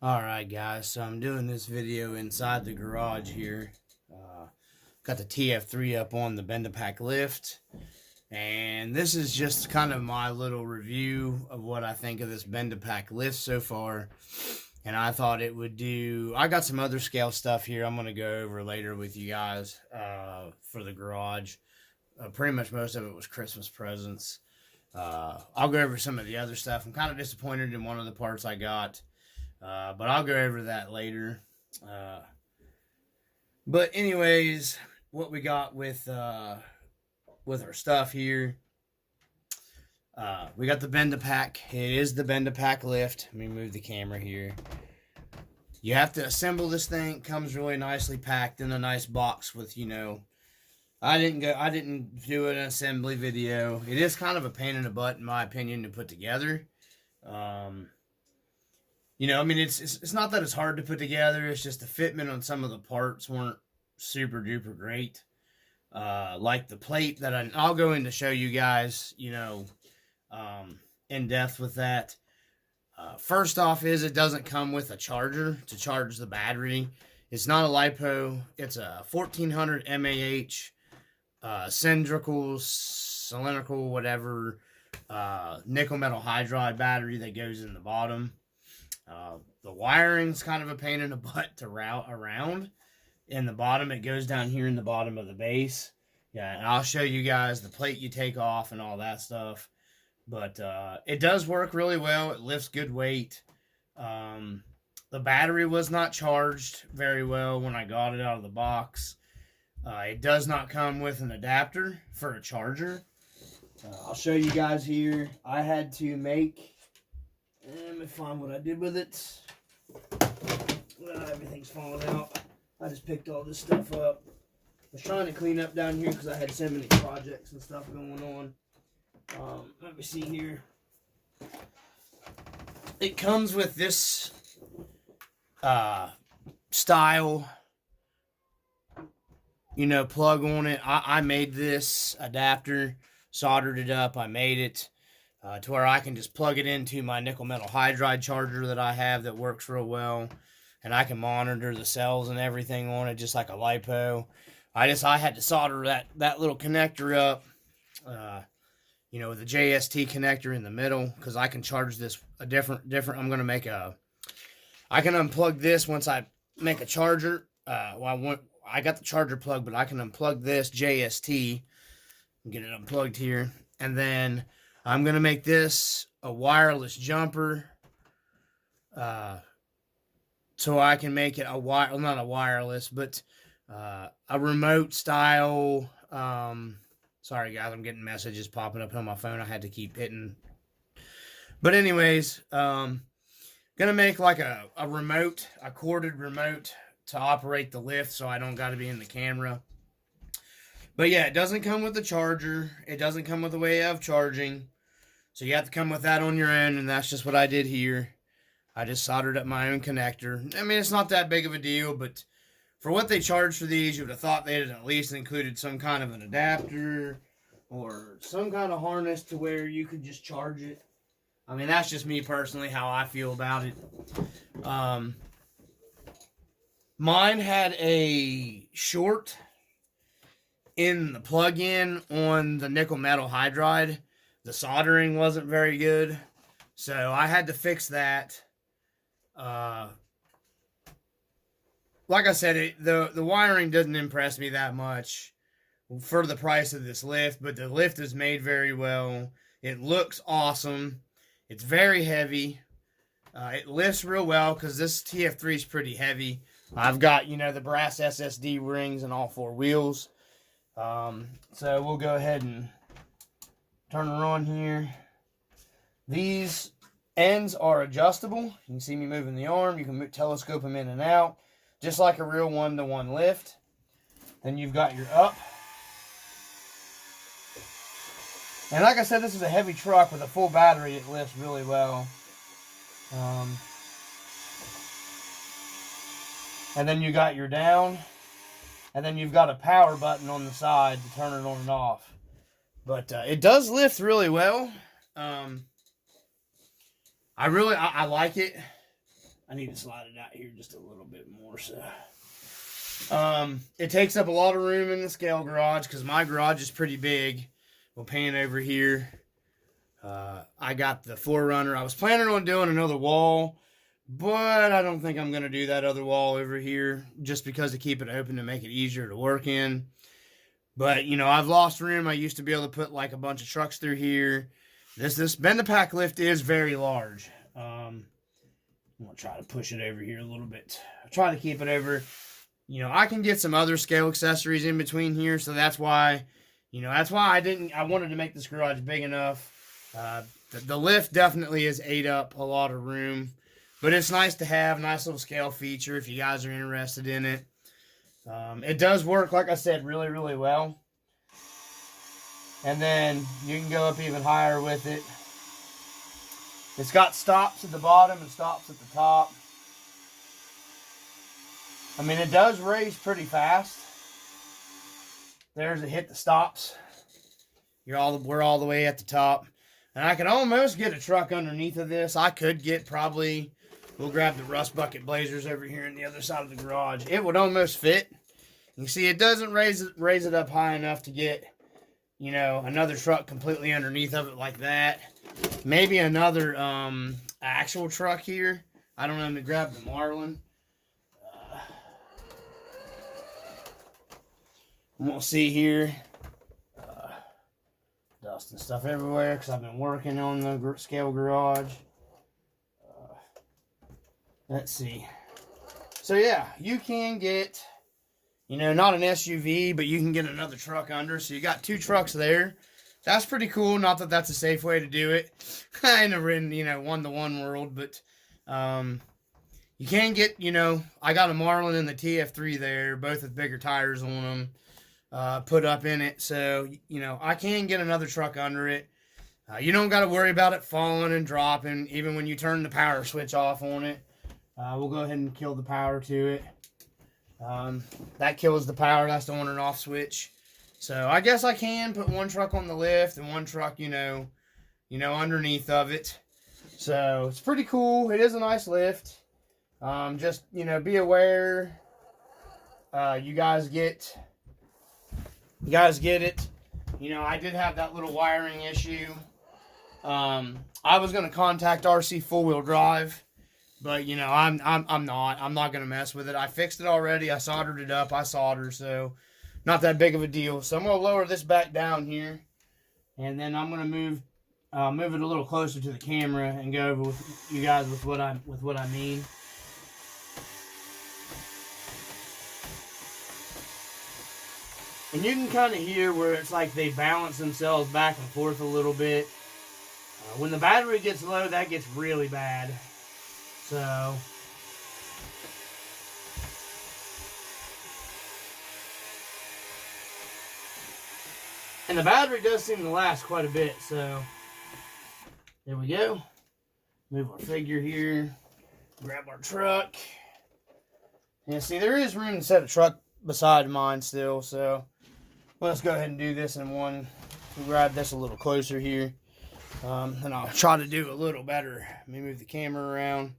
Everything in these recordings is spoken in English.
Alright guys, so I'm doing this video inside the garage here. Got the TF3 up on the Bendapak Lift. And this is just kind of my little review of what I think of this Bendapak Lift so far. And I thought it would do... I got some other scale stuff here I'm going to go over later with you guys for the garage. Pretty much most of it was Christmas presents. I'll go over some of the other stuff. I'm kind of disappointed in one of the parts I got. But I'll go over that later. But anyways, what we got with our stuff here. We got the Bendapak. It is the Bendapak Lift. Let me move the camera here. You have to assemble this thing. It comes really nicely packed in a nice box with, you know, I didn't do an assembly video. It is kind of a pain in the butt, in my opinion, to put together. You know, I mean, it's not that it's hard to put together. It's just the fitment on some of the parts weren't super duper great. Like the plate that I'll go in to show you guys, you know, in depth with that. First off is it doesn't come with a charger to charge the battery. It's not a LiPo. It's a 1400 mAh cylindrical, whatever, nickel metal hydride battery that goes in the bottom. The wiring's kind of a pain in the butt to route around. In the bottom, it goes down here in the bottom of the base. Yeah, and I'll show you guys the plate you take off and all that stuff. But it does work really well. It lifts good weight. The battery was not charged very well when I got it out of the box. It does not come with an adapter for a charger. I'll show you guys here. I had to make... Let me find what I did with it. Everything's falling out. I just picked all this stuff up. I was trying to clean up down here because I had so many projects and stuff going on. Let me see here. It comes with this style, you know, plug on it. I made this adapter, soldered it up. I made it to where I can just plug it into my nickel metal hydride charger that I have that works real well. And I can monitor the cells and everything on it just like a LiPo. I had to solder that little connector up, you know, with the JST connector in the middle, because I can charge this a different, I'm going to make I can unplug this once I make a charger. I got the charger plug, but I can unplug this JST and get it unplugged here. And then I'm going to make this a wireless jumper, so I can make it not a wireless, but a remote style. Sorry guys, I'm getting messages popping up on my phone. I had to keep hitting. But anyways, gonna make like a corded remote to operate the lift, so I don't got to be in the camera. But yeah, it doesn't come with a charger. It doesn't come with a way of charging. So you have to come with that on your own, and that's just what I did here. I just soldered up my own connector. I mean, it's not that big of a deal, but for what they charge for these, you would have thought they had at least included some kind of an adapter or some kind of harness to where you could just charge it. I mean, that's just me personally, how I feel about it. Mine had a short in the plug-in on the nickel metal hydride. The soldering wasn't very good, so I had to fix that. Like I said, the wiring doesn't impress me that much for the price of this lift, but the lift is made very well. It looks awesome. It's very heavy. It lifts real well because this TF3 is pretty heavy. I've got, you know, the brass SSD rings and all four wheels. So we'll go ahead and turn her on here. These ends are adjustable. You can see me moving the arm. You can telescope them in and out, just like a real one-to-one lift. Then you've got your up. And like I said, this is a heavy truck with a full battery. It lifts really well. And then you got your down. And then you've got a power button on the side to turn it on and off. But it does lift really well. I like it. I need to slide it out here just a little bit more. So it takes up a lot of room in the scale garage because my garage is pretty big. We'll pan over here. I got the 4Runner. I was planning on doing another wall, but I don't think I'm going to do that other wall over here just because to keep it open to make it easier to work in. But, you know, I've lost room. I used to be able to put like a bunch of trucks through here. This Bendapak lift is very large. I'm going to try to push it over here a little bit. I'll try to keep it over. You know, I can get some other scale accessories in between here, so that's why, you know, that's why I wanted to make this garage big enough. The lift definitely has ate up a lot of room, but it's nice to have, nice little scale feature if you guys are interested in it. It does work, like I said, really, really well. And then you can go up even higher with it. It's got stops at the bottom and stops at the top. I mean, it does raise pretty fast. There's it, hit the stops. We're all the way at the top. And I can almost get a truck underneath of this. I could get probably, we'll grab the rust bucket blazers over here on the other side of the garage. It would almost fit. You see, it doesn't raise it up high enough to get, you know, another truck completely underneath of it like that. Maybe another actual truck here. I don't know, to grab the Marlin. We'll see here. Dust and stuff everywhere because I've been working on the scale garage. Let's see. So yeah, you can get, you know, not an SUV, but you can get another truck under. So you got 2 trucks there. That's pretty cool. Not that that's a safe way to do it. I never in, you know, one-to-one world, but you can get, you know, I got a Marlin and the TF3 there, both with bigger tires on them. Put up in it, so you know I can get another truck under it. You don't got to worry about it falling and dropping even when you turn the power switch off on it. We'll go ahead and kill the power to it. That kills the power. That's the on and off switch. So I guess I can put 1 truck on the lift and 1 truck, you know underneath of it. So it's pretty cool. It is a nice lift. Just, you know, be aware. You guys get it. You know, I did have that little wiring issue. I was gonna contact RC4WD, but you know, I'm not gonna mess with it. I fixed it already. I soldered it up. I soldered, so not that big of a deal. So I'm gonna lower this back down here, and then I'm gonna move it a little closer to the camera and go over with you guys with what I mean. And you can kind of hear where it's like they balance themselves back and forth a little bit. When the battery gets low, that gets really bad. So, and the battery does seem to last quite a bit. So, there we go. Move our figure here. Grab our truck. And see, there is room to set a truck beside mine still, so let's go ahead and do this in one. We'll grab this a little closer here, and I'll try to do a little better. Let me move the camera around,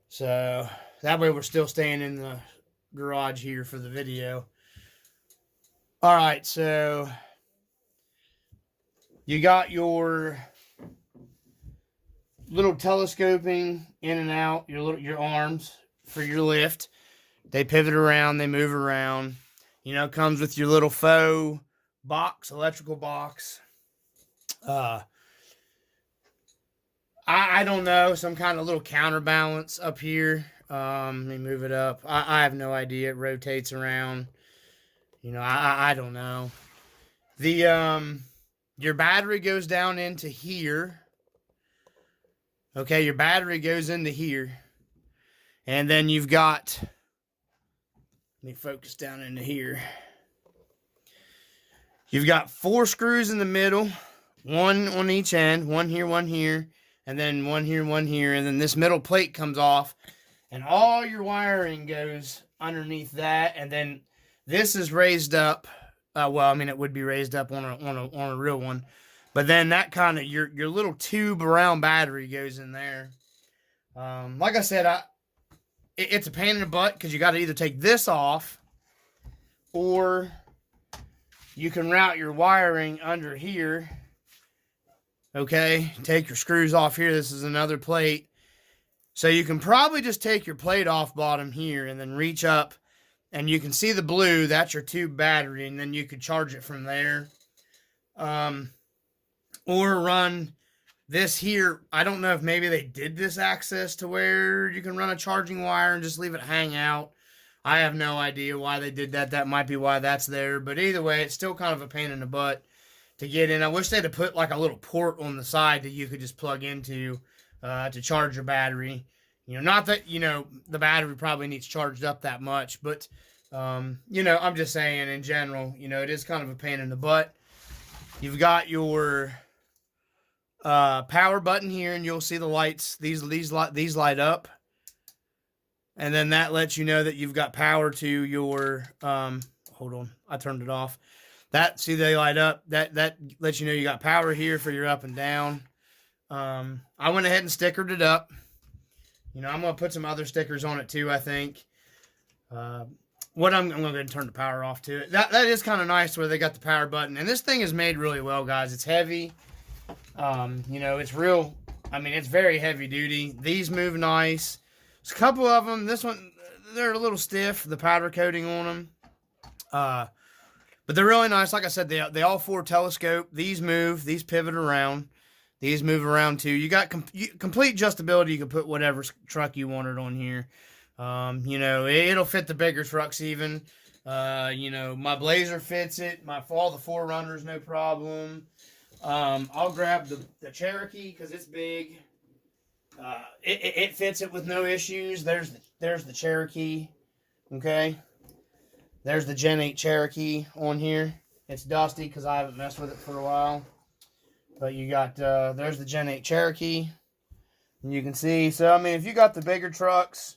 so that way we're still staying in the garage here for the video. All right, so you got your little telescoping in and out, your arms for your lift. They pivot around, they move around. You know, it comes with your little faux box, electrical box. I don't know, some kind of little counterbalance up here. Let me move it up. I have no idea. It rotates around. You know, I don't know. Your battery goes down into here. Okay, your battery goes into here. And then you've got, let me focus down into here. You've got 4 screws in the middle, 1 on each end, 1 here, and then 1 here, and then this middle plate comes off, and all your wiring goes underneath that, and then this is raised up. Well, I mean, it would be raised up on a real one, but then that kind of your little tube around battery goes in there. Like I said, it's a pain in the butt because you got to either take this off or you can route your wiring under here. Okay, take your screws off here. This is another plate. So you can probably just take your plate off bottom here and then reach up and you can see the blue. That's your tube battery, and then you could charge it from there. Or run this here. I don't know if maybe they did this access to where you can run a charging wire and just leave it hang out. I have no idea why they did that. That might be why that's there. But either way, it's still kind of a pain in the butt to get in. I wish they'd have put like a little port on the side that you could just plug into to charge your battery. You know, not that, you know, the battery probably needs charged up that much, but, you know, I'm just saying in general, you know, it is kind of a pain in the butt. You've got your power button here, and you'll see the lights. These light up. And then that lets you know that you've got power to your, hold on, I turned it off. See, they light up. That lets you know you got power here for your up and down. I went ahead and stickered it up. You know, I'm going to put some other stickers on it too, I think. I'm going to go ahead and turn the power off to it. That is kind of nice where they got the power button. And this thing is made really well, guys. It's heavy. You know, it's real. I mean, it's very heavy duty. These move nice. There's a couple of them. This one, they're a little stiff, the powder coating on them. But they're really nice. Like I said, they all four telescope. These move. These pivot around. These move around too. You got complete adjustability. You can put whatever truck you wanted on here. You know, it'll fit the bigger trucks even. You know, my Blazer fits it. All the 4Runners, no problem. I'll grab the Cherokee because it's big. It fits it with no issues. There's the Cherokee. Okay. There's the Gen 8 Cherokee on here. It's dusty because I haven't messed with it for a while. But you got, there's the Gen 8 Cherokee. And you can see, so I mean, if you got the bigger trucks,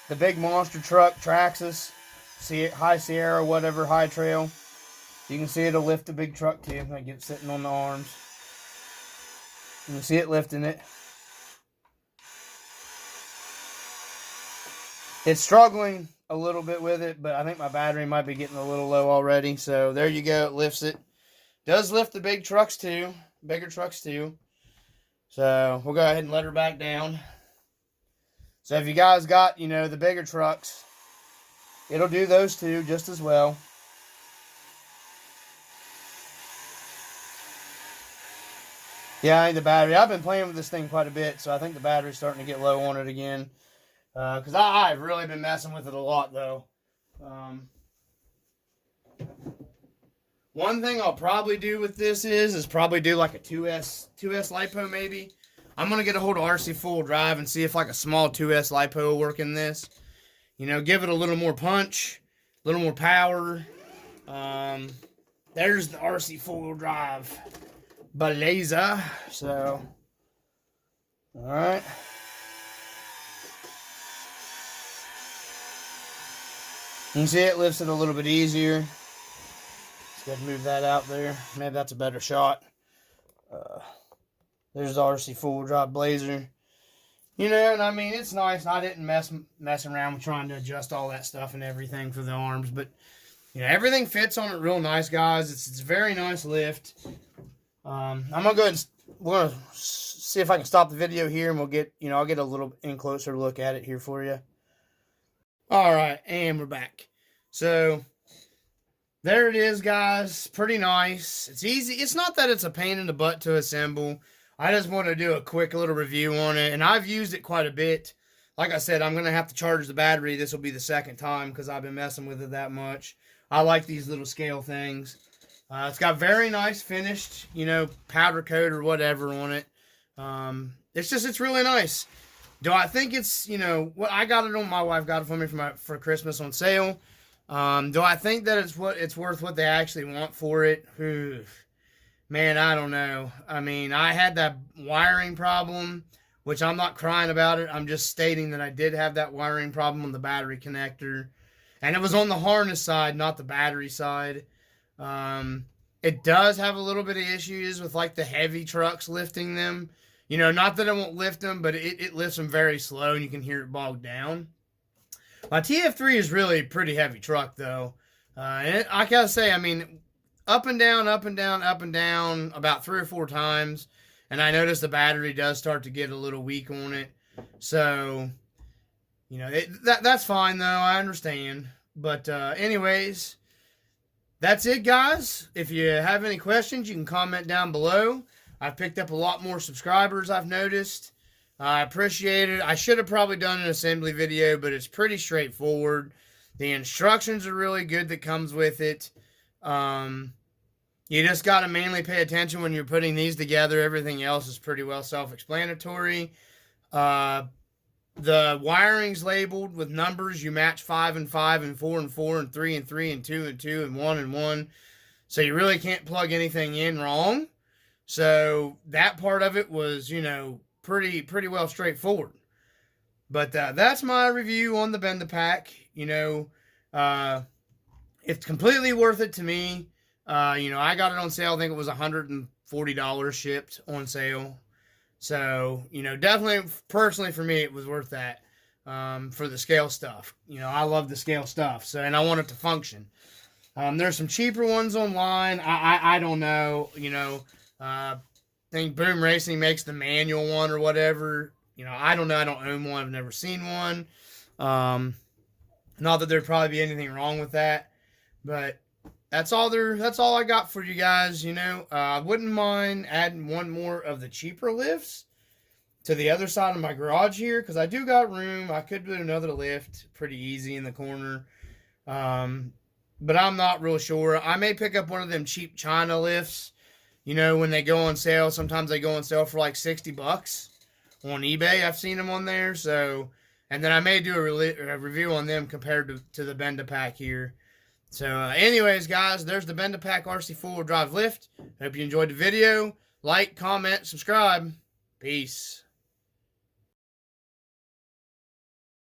the big monster truck, Traxxas, High Sierra, whatever, High Trail, you can see it'll lift the big truck too. I get it sitting on the arms. You can see it lifting it. It's struggling a little bit with it, but I think my battery might be getting a little low already. So there you go. It lifts it. Does lift the big trucks too. Bigger trucks too. So we'll go ahead and let her back down. So if you guys got, you know, the bigger trucks, it'll do those two just as well. Yeah, I think the battery, I've been playing with this thing quite a bit, so I think the battery's starting to get low on it again. Because I've really been messing with it a lot, though. One thing I'll probably do with this is probably do like a 2S LiPo maybe. I'm going to get a hold of RC4WD and see if like a small 2S LiPo will work in this. You know, give it a little more punch, a little more power. There's the RC4WD Blazer. So, alright. You can see it lifts it a little bit easier. Let's go ahead and move that out there. Maybe that's a better shot. There's the RC4WD Blazer. You know, and I mean, it's nice. I didn't mess around with trying to adjust all that stuff and everything for the arms. But, you know, everything fits on it real nice, guys. It's a very nice lift. I'm going to go ahead and we're going to see if I can stop the video here. And we'll get, you know, I'll get a little in closer look at it here for you. All right, and we're back. So there it is, guys. Pretty nice. It's easy. It's not that it's a pain in the butt to assemble. I just want to do a quick little review on it, and I've used it quite a bit. Like I said, I'm going to have to charge the battery. This will be the second time because I've been messing with it that much. I like these little scale things. It's got very nice finished, you know, powder coat or whatever on it. It's really nice. Do I think it's, you know, what I got it on, my wife got it for me for Christmas on sale. Do I think that it's worth what they actually want for it? Man, I don't know. I mean, I had that wiring problem, which I'm not crying about it. I'm just stating that I did have that wiring problem on the battery connector. And it was on the harness side, not the battery side. It does have a little bit of issues with like the heavy trucks lifting them. You know, not that it won't lift them, but it lifts them very slow, and you can hear it bog down. My TF3 is really a pretty heavy truck, though. And I gotta say, I mean, up and down, up and down, up and down about 3 or 4 times. And I noticed the battery does start to get a little weak on it. So, you know, that's fine, though. I understand. But anyways, that's it, guys. If you have any questions, you can comment down below. I've picked up a lot more subscribers, I've noticed. I appreciate it. I should have probably done an assembly video, but it's pretty straightforward. The instructions are really good that comes with it. You just got to mainly pay attention when you're putting these together. Everything else is pretty well self-explanatory. The wiring's labeled with numbers. You match 5 and 5 and 4 and 4 and 3 and 3 and 2 and 2 and 1 and 1. So you really can't plug anything in wrong. So that part of it was, you know, pretty well straightforward. But that's my review on the Bendapak. You know, it's completely worth it to me. You know, I got it on sale. I think it was $140 shipped on sale. So, you know, definitely, personally for me, it was worth that for the scale stuff. You know, I love the scale stuff. So, and I want it to function. There's some cheaper ones online. I don't know. You know, I think Boom Racing makes the manual one or whatever. You know, I don't know. I don't own one. I've never seen one. Not that there'd probably be anything wrong with that, but that's all I got for you guys. You know, I wouldn't mind adding one more of the cheaper lifts to the other side of my garage here, because I do got room. I could do another lift pretty easy in the corner. But I'm not real sure. I may pick up one of them cheap China lifts. You know, when they go on sale, sometimes they go on sale for like $60 on eBay. I've seen them on there. So, and then I may do a review on them compared to the Bendapak here. So, anyways, guys, there's the Bendapak RC4WD lift. Hope you enjoyed the video. Like, comment, subscribe. Peace.